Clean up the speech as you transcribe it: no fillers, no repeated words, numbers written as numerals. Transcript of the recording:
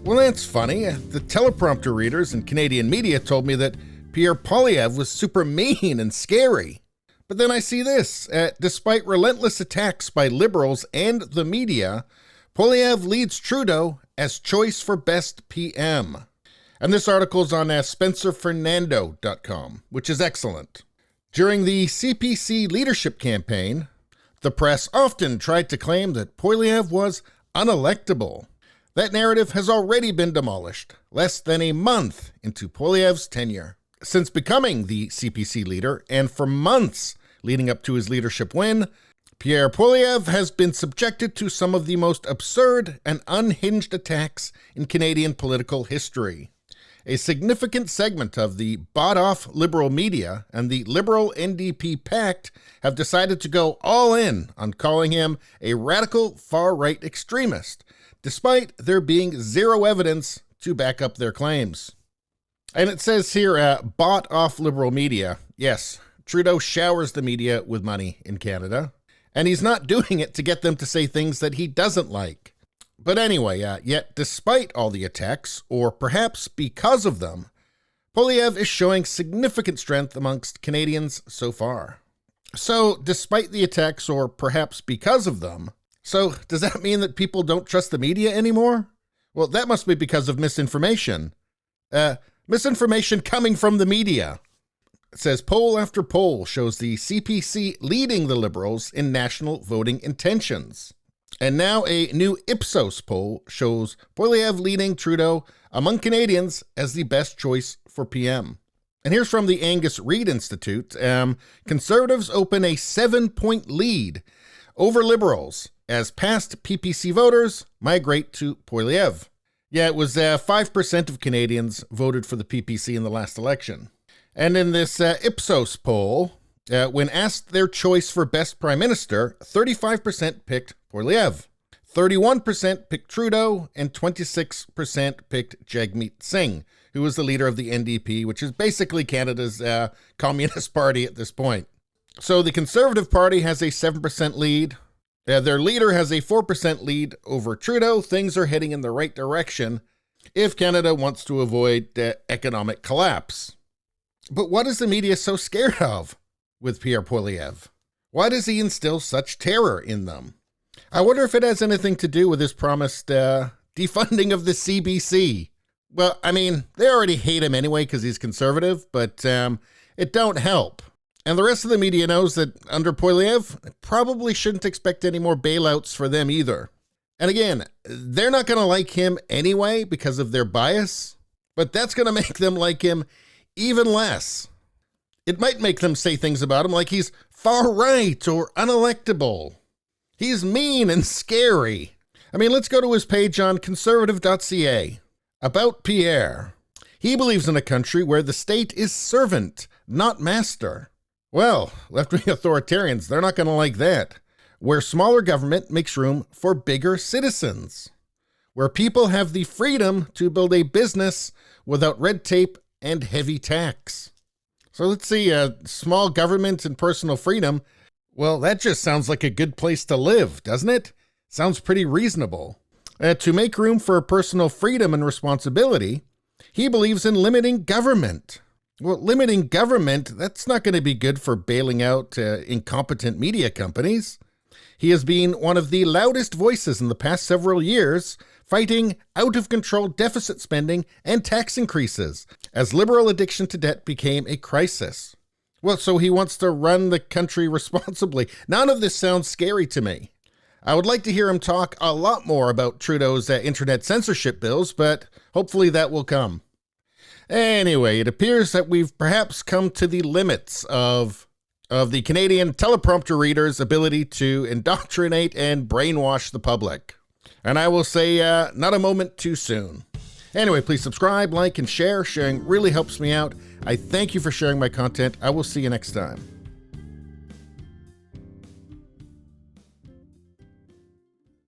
Well, that's funny. The teleprompter readers in Canadian media told me that Pierre Poilievre was super mean and scary. But then I see this. Despite relentless attacks by Liberals and the media, Poilievre leads Trudeau as choice for best PM. And this article is on SpencerFernando.com, which is excellent. During the CPC leadership campaign, the press often tried to claim that Poilievre was unelectable. That narrative has already been demolished, less than a month into Poilievre's tenure. Since becoming the CPC leader, and for months leading up to his leadership win, Pierre Poilievre has been subjected to some of the most absurd and unhinged attacks in Canadian political history. A significant segment of the bought-off Liberal media and the Liberal NDP pact have decided to go all in on calling him a radical far-right extremist, despite there being zero evidence to back up their claims. And it says here, bought-off Liberal media. Yes, Trudeau showers the media with money in Canada, and he's not doing it to get them to say things that he doesn't like. But anyway, yet despite all the attacks, or perhaps because of them, Poilievre is showing significant strength amongst Canadians so far. So, despite the attacks, or perhaps because of them, so does that mean that people don't trust the media anymore? Well, that must be because of misinformation. Misinformation coming from the media. It says poll after poll shows the CPC leading the Liberals in national voting intentions. And now a new Ipsos poll shows Poilievre leading Trudeau among Canadians as the best choice for PM. And here's from the Angus Reid Institute. Conservatives open a 7-point lead over Liberals as past PPC voters migrate to Poilievre. Yeah, it was 5% of Canadians voted for the PPC in the last election. And in this Ipsos poll, when asked their choice for best prime minister, 35% picked Poilievre, 31% picked Trudeau, and 26% picked Jagmeet Singh, who was the leader of the NDP, which is basically Canada's Communist Party at this point. So the Conservative Party has a 7% lead. Their leader has a 4% lead over Trudeau. Things are heading in the right direction if Canada wants to avoid economic collapse. But what is the media so scared of with Pierre Poilievre? Why does he instill such terror in them? I wonder if it has anything to do with his promised defunding of the CBC. Well, I mean, they already hate him anyway because he's conservative, but it don't help. And the rest of the media knows that under Poilievre, probably shouldn't expect any more bailouts for them either. And again, they're not going to like him anyway because of their bias, but that's going to make them like him even less. It might make them say things about him like he's far right or unelectable. He's mean and scary. I mean, let's go to his page on conservative.ca. About Pierre. He believes in a country where the state is servant, not master. Well, left-wing authoritarians, they're not going to like that. Where smaller government makes room for bigger citizens. Where people have the freedom to build a business without red tape and heavy tax. So let's see, small government and personal freedom. Well, that just sounds like a good place to live, doesn't it? Sounds pretty reasonable. To make room for personal freedom and responsibility, he believes in limiting government. Well, limiting government, that's not going to be good for bailing out incompetent media companies. He has been one of the loudest voices in the past several years, fighting out-of-control deficit spending and tax increases, as Liberal addiction to debt became a crisis. Well, so he wants to run the country responsibly. None of this sounds scary to me. I would like to hear him talk a lot more about Trudeau's internet censorship bills, but hopefully that will come. Anyway, it appears that we've perhaps come to the limits of the Canadian teleprompter reader's ability to indoctrinate and brainwash the public. And I will say, not a moment too soon. Anyway, please subscribe, like, and share. Sharing really helps me out. I thank you for sharing my content. I will see you next time.